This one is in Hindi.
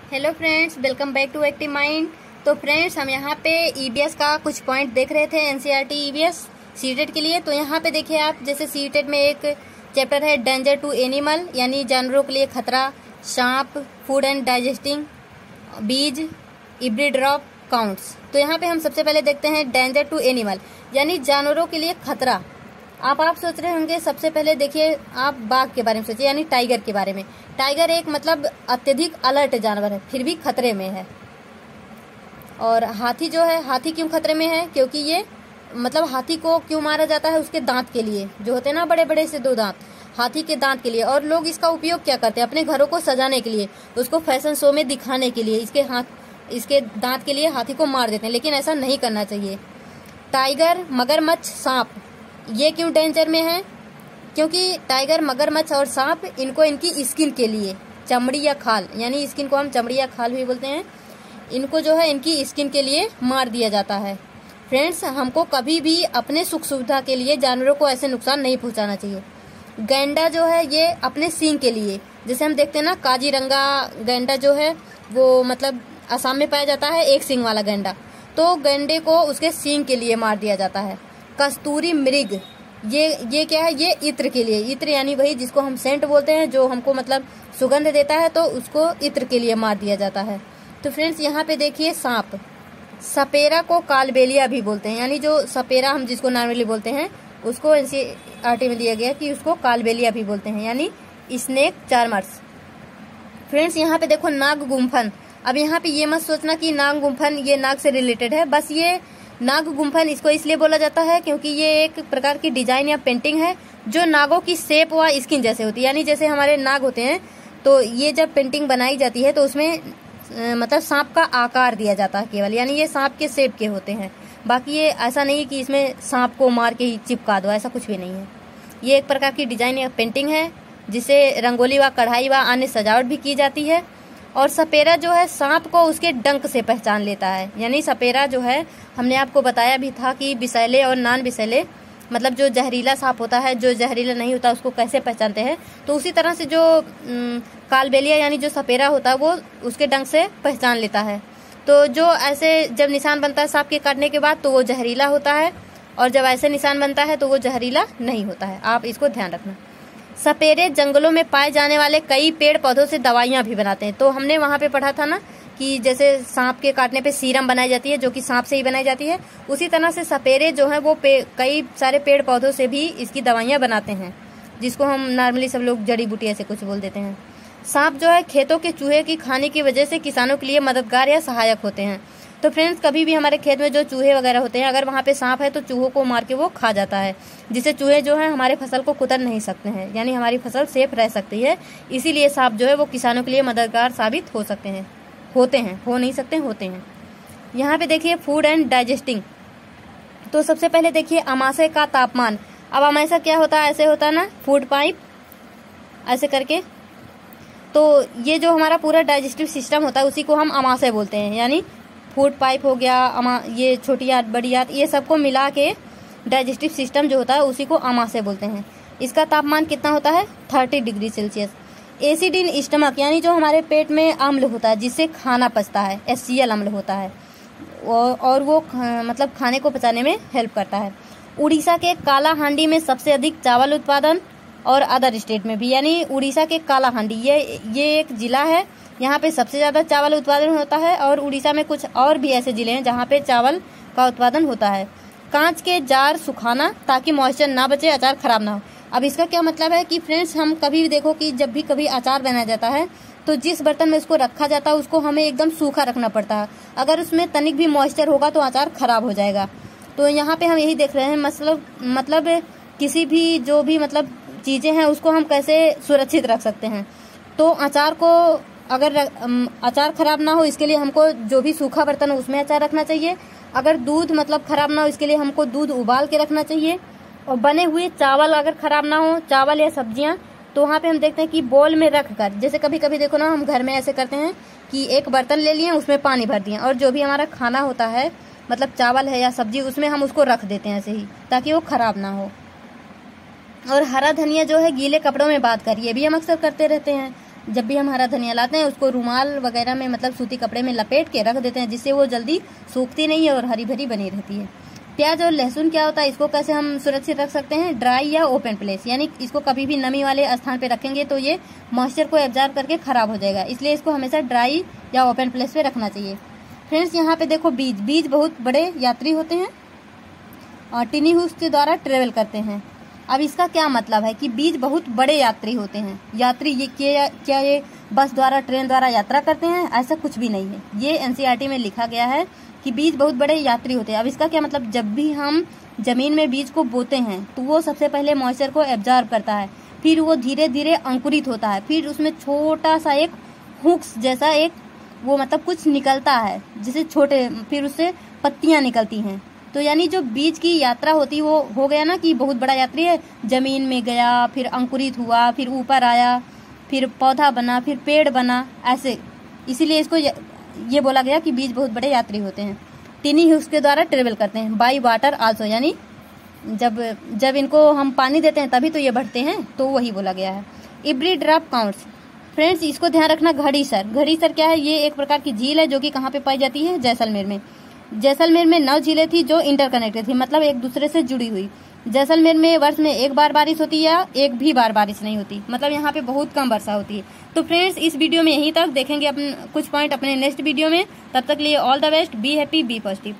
Hello friends, welcome back to Active Mind. तो फ्रेंड्स, हम यहाँ पे ईबीएस का कुछ पॉइंट देख रहे थे, एनसीईआरटी ईबीएस सीटेट के लिए। तो यहाँ पे देखिए आप, जैसे सीटेट में एक चैप्टर है डेंजर टू एनिमल, यानी जानवरों के लिए खतरा, सांप, फूड एंड डाइजेस्टिंग, बीज, इब्री ड्रॉप, काउंट्स। तो यहाँ पे हम सबसे पहले देखते हैं डेंजर टू एनिमल, यानी जानवरों के लिए खतरा। आप सोच रहे होंगे, सबसे पहले देखिए आप बाघ के बारे में सोचिए, यानी टाइगर के बारे में। टाइगर एक मतलब अत्यधिक अलर्ट जानवर है, फिर भी खतरे में है। और हाथी जो है, हाथी क्यों खतरे में है? क्योंकि ये मतलब हाथी को क्यों मारा जाता है? उसके दांत के लिए, जो होते हैं ना बड़े बड़े से 2 दांत, हाथी के दांत के लिए। और लोग इसका उपयोग क्या करते हैं? अपने घरों को सजाने के लिए, उसको फैशन शो में दिखाने के लिए इसके दांत के लिए हाथी को मार देते हैं, लेकिन ऐसा नहीं करना चाहिए। टाइगर, मगरमच्छ, सांप, ये क्यों डेंजर में है? क्योंकि टाइगर, मगरमच्छ और सांप, इनको इनकी स्किन के लिए, चमड़ी या खाल, यानी स्किन को हम चमड़ी या खाल भी बोलते हैं, इनको जो है इनकी स्किन के लिए मार दिया जाता है। फ्रेंड्स, हमको कभी भी अपने सुख सुविधा के लिए जानवरों को ऐसे नुकसान नहीं पहुंचाना चाहिए। गैंडा जो है ये अपने सींग के लिए, जैसे हम देखते हैं ना काजीरंगा गैंडा जो है वो मतलब असम में पाया जाता है, एक सींग वाला गैंडा। तो गैंडे को उसके सींग के लिए मार दिया जाता है। कस्तूरी मृग, ये क्या है? ये इत्र के लिए, इत्र यानी वही जिसको हम सेंट बोलते हैं, जो हमको मतलब सुगंध देता है, तो उसको इत्र के लिए मार दिया जाता है। तो फ्रेंड्स, यहाँ पे देखिए सांप, सपेरा को कालबेलिया भी बोलते हैं, यानी जो सपेरा हम जिसको नॉर्मली बोलते हैं, उसको एनसीईआरटी में दिया गया कि उसको कालबेलिया भी बोलते हैं, यानी स्नेक चार्मर्स। फ्रेंड्स, यहाँ पे देखो नाग गुम्फन। अब यहाँ पे ये मत सोचना कि नाग गुम्फन ये नाग से रिलेटेड है, बस ये नाग गुम्फन इसको इसलिए बोला जाता है क्योंकि ये एक प्रकार की डिजाइन या पेंटिंग है जो नागों की शेप व स्किन जैसे होती है। यानी जैसे हमारे नाग होते हैं, तो ये जब पेंटिंग बनाई जाती है तो उसमें मतलब सांप का आकार दिया जाता है केवल, यानी ये सांप के शेप के होते हैं। बाकी ये ऐसा नहीं है कि इसमें सांप को मार के ही चिपका दो, ऐसा कुछ भी नहीं है। ये एक प्रकार की डिजाइन या पेंटिंग है जिसे रंगोली व कढ़ाई व अन्य सजावट भी की जाती है। और सपेरा जो है सांप को उसके डंक से पहचान लेता है, यानी सपेरा जो है, हमने आपको बताया भी था कि विषैले और नॉन विषैले, मतलब जो जहरीला सांप होता है, जो जहरीला नहीं होता, उसको कैसे पहचानते हैं। तो उसी तरह से जो कालबेलिया यानी जो सपेरा होता है, वो उसके डंक से पहचान लेता है। तो जो ऐसे जब निशान बनता है सांप के काटने के बाद, तो वो जहरीला होता है, और जब ऐसे निशान बनता है तो वो जहरीला नहीं होता है। आप इसको ध्यान रखना। सपेरे जंगलों में पाए जाने वाले कई पेड़ पौधों से दवाइयां भी बनाते हैं। तो हमने वहां पे पढ़ा था ना कि जैसे सांप के काटने पे सीरम बनाई जाती है, जो कि सांप से ही बनाई जाती है, उसी तरह से सपेरे जो है वो कई सारे पेड़ पौधों से भी इसकी दवाइयां बनाते हैं, जिसको हम नॉर्मली सब लोग जड़ी बूटी ऐसे कुछ बोल देते हैं। सांप जो है खेतों के चूहे की खाने की वजह से किसानों के लिए मददगार या सहायक होते हैं। तो फ्रेंड्स, कभी भी हमारे खेत में जो चूहे वगैरह होते हैं, अगर वहाँ पे सांप है तो चूहों को मार के वो खा जाता है, जिससे चूहे जो है हमारे फसल को कुतर नहीं सकते हैं, यानी हमारी फसल सेफ रह सकती है। इसीलिए सांप जो है वो किसानों के लिए मददगार साबित हो सकते हैं, होते हैं, हो नहीं सकते, होते हैं। यहाँ पे देखिए फूड एंड डाइजेस्टिंग। तो सबसे पहले देखिए अमाशय का तापमान। अब अमाशय क्या होता है? ऐसे होता है ना फूड पाइप, ऐसे करके। तो ये जो हमारा पूरा डाइजेस्टिव सिस्टम होता है उसी को हम अमाशय बोलते हैं, यानी फूड पाइप हो गया, ये छोटी आंत, बड़ी आंत, ये सबको मिला के डाइजेस्टिव सिस्टम जो होता है उसी को अमाशय बोलते हैं। इसका तापमान कितना होता है? 30 degree Celsius. Acid in stomach, यानी जो हमारे पेट में अम्ल होता है जिससे खाना पचता है, HCl अम्ल होता है, और वो मतलब खाने को पचाने में हेल्प करता है। उड़ीसा के कालाहांडी में सबसे अधिक चावल उत्पादन, और अदर स्टेट में भी, यानी उड़ीसा के कालाहांडी ये एक जिला है, यहाँ पे सबसे ज्यादा चावल उत्पादन होता है। और उड़ीसा में कुछ और भी ऐसे जिले हैं जहाँ पे चावल का उत्पादन होता है। कांच के जार सुखाना ताकि मॉइस्चर ना बचे, अचार खराब ना हो। अब इसका क्या मतलब है कि फ्रेंड्स, हम कभी भी देखो कि जब भी कभी अचार बनाया जाता है तो जिस बर्तन में उसको रखा जाता है उसको हमें एकदम सूखा रखना पड़ता है। अगर उसमें तनिक भी मॉइस्चर होगा तो अचार खराब हो जाएगा। तो यहाँ पे हम यही देख रहे हैं, मतलब किसी भी जो भी मतलब चीजें हैं उसको हम कैसे सुरक्षित रख सकते हैं। तो अचार को अगर अचार खराब ना हो, इसके लिए हमको जो भी सूखा बर्तन हो उसमें अचार रखना चाहिए। अगर दूध मतलब खराब ना हो, इसके लिए हमको दूध उबाल के रखना चाहिए। और बने हुए चावल अगर खराब ना हो, चावल या सब्जियां, तो वहाँ पे हम देखते हैं कि बोल में रख कर, जैसे कभी कभी देखो ना हम घर में ऐसे करते हैं कि एक बर्तन ले लिए, उसमें पानी भर दिया, और जो भी हमारा खाना होता है मतलब चावल है या सब्जी, उसमें हम उसको रख देते हैं ऐसे ही, ताकि वो खराब ना हो। और हरा धनिया जो है गीले कपड़ों में बांध कर, ये भी हम अक्सर करते रहते हैं। जब भी हम हरा धनिया लाते हैं उसको रुमाल वगैरह में मतलब सूती कपड़े में लपेट के रख देते हैं, जिससे वो जल्दी सूखती नहीं है और हरी भरी बनी रहती है। प्याज और लहसुन क्या होता है, इसको कैसे हम सुरक्षित रख सकते हैं, ड्राई या ओपन प्लेस, यानी इसको कभी भी नमी वाले स्थान पे रखेंगे तो ये मॉइस्चर को एब्जॉर्ब करके खराब हो जाएगा, इसलिए इसको हमेशा ड्राई या ओपन प्लेस पे रखना चाहिए। फ्रेंड्स यहाँ पे देखो बीज बहुत बड़े यात्री होते हैं और टिनी हुक्स के द्वारा ट्रेवल करते हैं। अब इसका क्या मतलब है कि बीज बहुत बड़े यात्री होते हैं। यात्री ये क्या ये बस द्वारा ट्रेन द्वारा यात्रा करते हैं, ऐसा कुछ भी नहीं है। ये एनसीईआरटी में लिखा गया है कि बीज बहुत बड़े यात्री होते हैं। अब इसका क्या मतलब, जब भी हम जमीन में बीज को बोते हैं तो वो सबसे पहले मॉइस्चर को एब्जॉर्ब करता है, फिर वो धीरे धीरे अंकुरित होता है, फिर उसमें छोटा सा एक हुक्स जैसा एक वो मतलब कुछ निकलता है, जिसे छोटे फिर उससे पत्तियां निकलती हैं। तो यानी जो बीज की यात्रा होती है वो हो गया ना कि बहुत बड़ा यात्री है, जमीन में गया, फिर अंकुरित हुआ, फिर ऊपर आया, फिर पौधा बना, फिर पेड़ बना, ऐसे। इसीलिए इसको ये बोला गया कि बीज बहुत बड़े यात्री होते हैं। टिनी हुक्स के द्वारा ट्रेवल करते हैं। बाई वाटर आल्सो, यानी जब इनको हम पानी देते हैं तभी तो ये बढ़ते हैं, तो वही बोला गया है। Every drop counts. फ्रेंड्स इसको ध्यान रखना। घड़ीसर क्या है, ये एक प्रकार की झील है जो कि कहाँ पे पाई जाती है, जैसलमेर में। जैसलमेर में 9 झीलें थी जो इंटरकनेक्टेड थी, मतलब एक दूसरे से जुड़ी हुई। जैसलमेर में वर्ष में एक बार बारिश होती है या एक भी बार बारिश नहीं होती, मतलब यहाँ पे बहुत कम वर्षा होती है। तो फ्रेंड्स इस वीडियो में यहीं तक, देखेंगे अपन कुछ पॉइंट अपने नेक्स्ट वीडियो में। तब तक लिए all the best, be happy, be positive.